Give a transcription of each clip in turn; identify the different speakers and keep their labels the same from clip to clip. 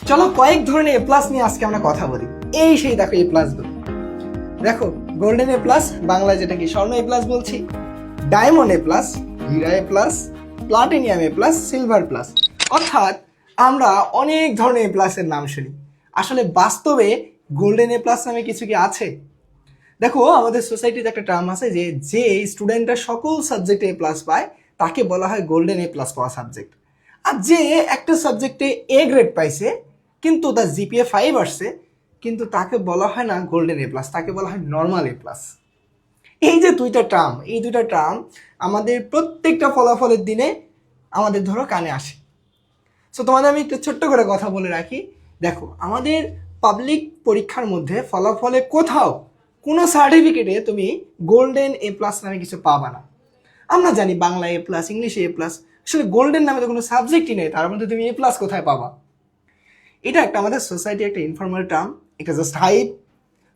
Speaker 1: চলো কয়েক ধরনের এ প্লাস নিয়ে আজকে আমরা কথা বলি। এই সেই দেখো এ প্লাস গুলো, দেখো গোল্ডেন এ প্লাস, বাংলায় যেটা কি স্বর্ণ এ প্লাস বলছি, ডায়মন্ড এ প্লাস, হীরা এ প্লাস, প্লাটিনিয়াম এ প্লাস, সিলভার প্লাস। অর্থাৎ আমরা অনেক ধরনের এ প্লাসের নাম শুনি, আসলে বাস্তবে গোল্ডেন এ প্লাস নামে কিছু কি আছে? দেখো আমাদের সোসাইটিতে একটা টার্ম আছে যে যে স্টুডেন্টরা সকল সাবজেক্টে এ প্লাস পায় তাকে বলা হয় গোল্ডেন এ প্লাস পাওয়া সাবজেক্ট। আর যে একটা সাবজেক্টে এ গ্রেড পাইছে কিন্তু তার জিপিএ 5 আসছে, কিন্তু তাকে বলা হয় না গোল্ডেন এ প্লাস, তাকে বলা হয় নর্মাল এ প্লাস। এই যে দুইটা টার্ম আমাদের প্রত্যেকটা ফলাফলের দিনে আমাদের ধরো কানে আসে। সো তোমাদের আমি একটু ছোট্ট করে কথা বলে রাখি। দেখো আমাদের পাবলিক পরীক্ষার মধ্যে ফলাফলে কোথাও কোনো সার্টিফিকেটে তুমি গোল্ডেন এ প্লাস নামে কিছু পাবা না। আমরা জানি বাংলা এ প্লাস, ইংলিশে এ প্লাস, আসলে গোল্ডেন নামে তো কোনো সাবজেক্টই নেই, তার মধ্যে তুমি এ প্লাস কোথায় পাবা? এটা একটা আমাদের সোসাইটি একটা ইনফর্মাল টার্ম, এটা জাস্ট হাইপ।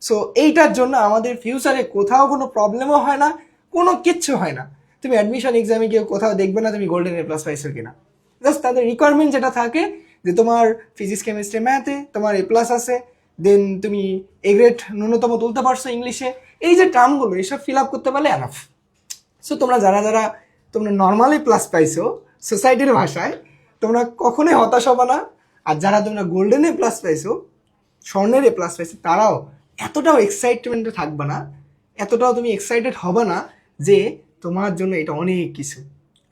Speaker 1: সো এইটার জন্য আমাদের ফিউচারে কোথাও কোনো প্রবলেমও হয় না, কোনো কিচ্ছু হয় না। তুমি অ্যাডমিশন এক্সামে গিয়ে কোথাও দেখবে না তুমি গোল্ডেন এ প্লাস পাইছো কিনা। জাস্ট তাদের রিকোয়ারমেন্ট যেটা থাকে যে তোমার ফিজিক্স কেমিস্ট্রি ম্যাথে তোমার এ প্লাস আছে, দেন তুমি এ গ্রেড ন্যূনতম তুলতে পারছো ইংলিশে, এই যে টার্মগুলো এইসব ফিল আপ করতে পারলে এনাফ। সো তোমরা যারা তোমরা নর্মালি প্লাস পাইছো সোসাইটির ভাষায়, তোমরা কখনোই হতাশ হবা না। আর যারা তোমরা গোল্ডেনে প্লাস পাইছো, স্বর্ণের এ প্লাস পাইছো, তারাও এতটাও এক্সাইটমেন্টে থাকবে না, এতটাও তুমি এক্সাইটেড হবে না যে তোমার জন্য এটা অনেক কিছু।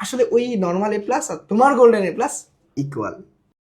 Speaker 1: আসলে ওই নর্মাল এ প্লাস আর তোমার গোল্ডেন এ প্লাস ইকুয়াল।